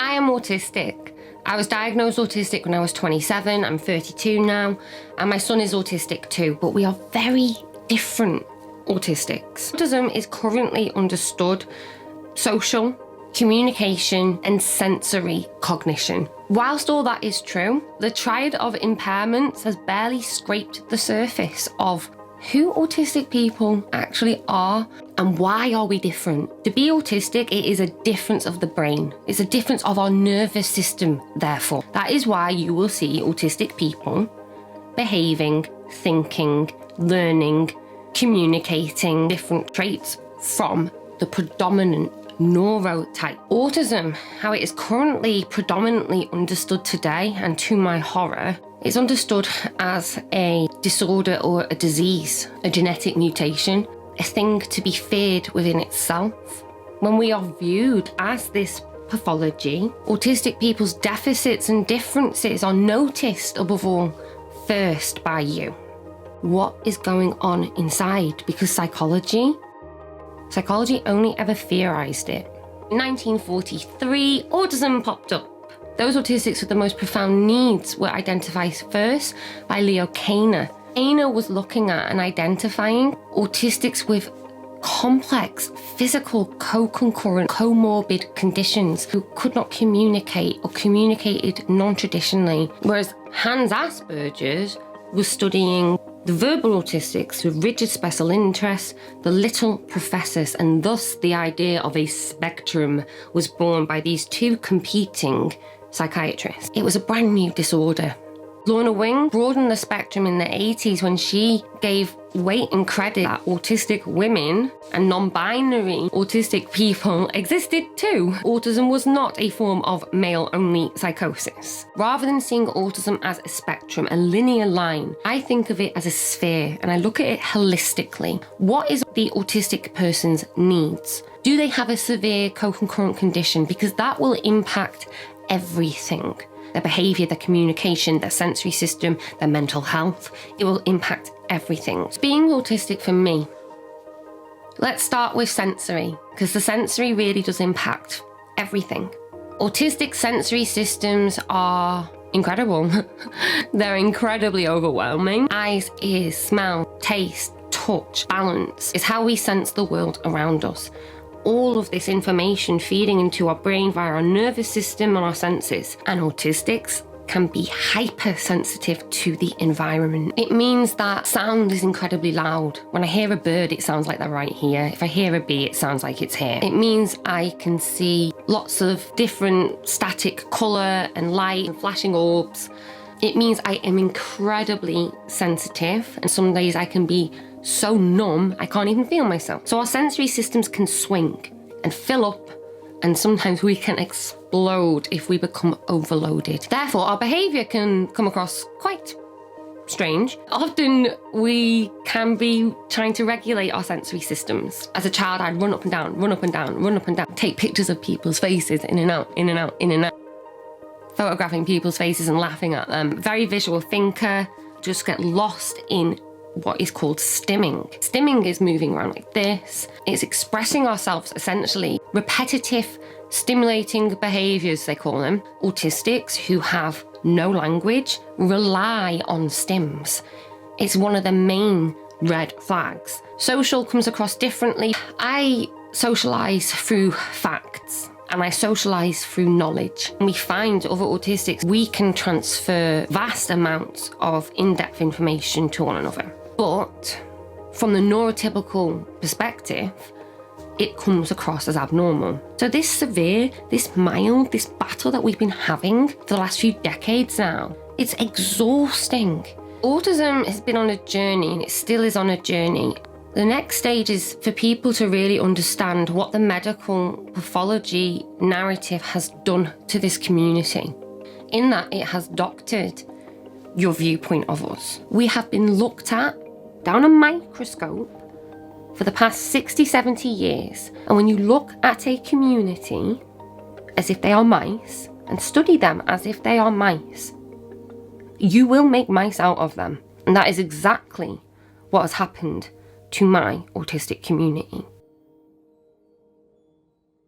I am autistic. I was diagnosed autistic when I was 27, I'm 32 now, and my son is autistic too, but we are very different autistics. Autism is currently understood social, communication, and sensory cognition. Whilst all that is true, the triad of impairments has barely scraped the surface of who autistic people actually are and why are we different. To be autistic, it is a difference of the brain. It's a difference of our nervous system, therefore. That is why you will see autistic people behaving, thinking, learning, communicating different traits from the predominant neurotype. Autism, how it is currently predominantly understood today, and to my horror, it's understood as a disorder or a disease, a genetic mutation, a thing to be feared within itself. When we are viewed as this pathology, autistic people's deficits and differences are noticed above all first by you. What is going on inside? Because psychology only ever theorized it. In 1943, autism popped up. Those autistics with the most profound needs were identified first by Leo Kanner. Kanner was looking at and identifying autistics with complex physical co-concurrent comorbid conditions who could not communicate or communicated non-traditionally, whereas Hans Asperger's was studying the verbal autistics with rigid special interests, the little professors, and thus the idea of a spectrum was born by these two competing psychiatrists. It was a brand new disorder. Lorna Wing broadened the spectrum in the 80s when she gave weight and credit that autistic women and non-binary autistic people existed too. Autism was not a form of male-only psychosis. Rather than seeing autism as a spectrum, a linear line, I think of it as a sphere and I look at it holistically. What is the autistic person's needs? Do they have a severe co-concurrent condition? Because that will impact everything. Their behaviour, their communication, their sensory system, their mental health. It will impact everything. Being autistic for me, let's start with sensory, because the sensory really does impact everything. Autistic sensory systems are incredible. They're incredibly overwhelming. Eyes, ears, smell, taste, touch, balance is how we sense the world around us. All of this information feeding into our brain via our nervous system and our senses. And autistics can be hypersensitive to the environment. It means that sound is incredibly loud. When I hear a bird, it sounds like they're right here. If I hear a bee, it sounds like it's here. It means I can see lots of different static colour and light and flashing orbs. It means I am incredibly sensitive, and some days I can be so numb I can't even feel myself. So our sensory systems can swing and fill up, and sometimes we can explode if we become overloaded. Therefore, our behaviour can come across quite strange. Often we can be trying to regulate our sensory systems. As a child, I'd run up and down, run up and down, run up and down, take pictures of people's faces in and out, in and out, in and out. Photographing people's faces and laughing at them. Very visual thinker, just get lost in what is called stimming. Stimming is moving around like this. It's expressing ourselves essentially. Repetitive, stimulating behaviours, they call them. Autistics who have no language rely on stims. It's one of the main red flags. Social comes across differently. I socialise through facts. And I socialise through knowledge. And we find other autistics, we can transfer vast amounts of in-depth information to one another. But from the neurotypical perspective, it comes across as abnormal. So this severe, this mild, this battle that we've been having for the last few decades now, it's exhausting. Autism has been on a journey, and it still is on a journey. The next stage is for people to really understand what the medical pathology narrative has done to this community. In that, it has doctored your viewpoint of us. We have been looked at down a microscope for the past 60, 70 years. And when you look at a community as if they are mice and study them as if they are mice, you will make mice out of them. And that is exactly what has happened to my autistic community.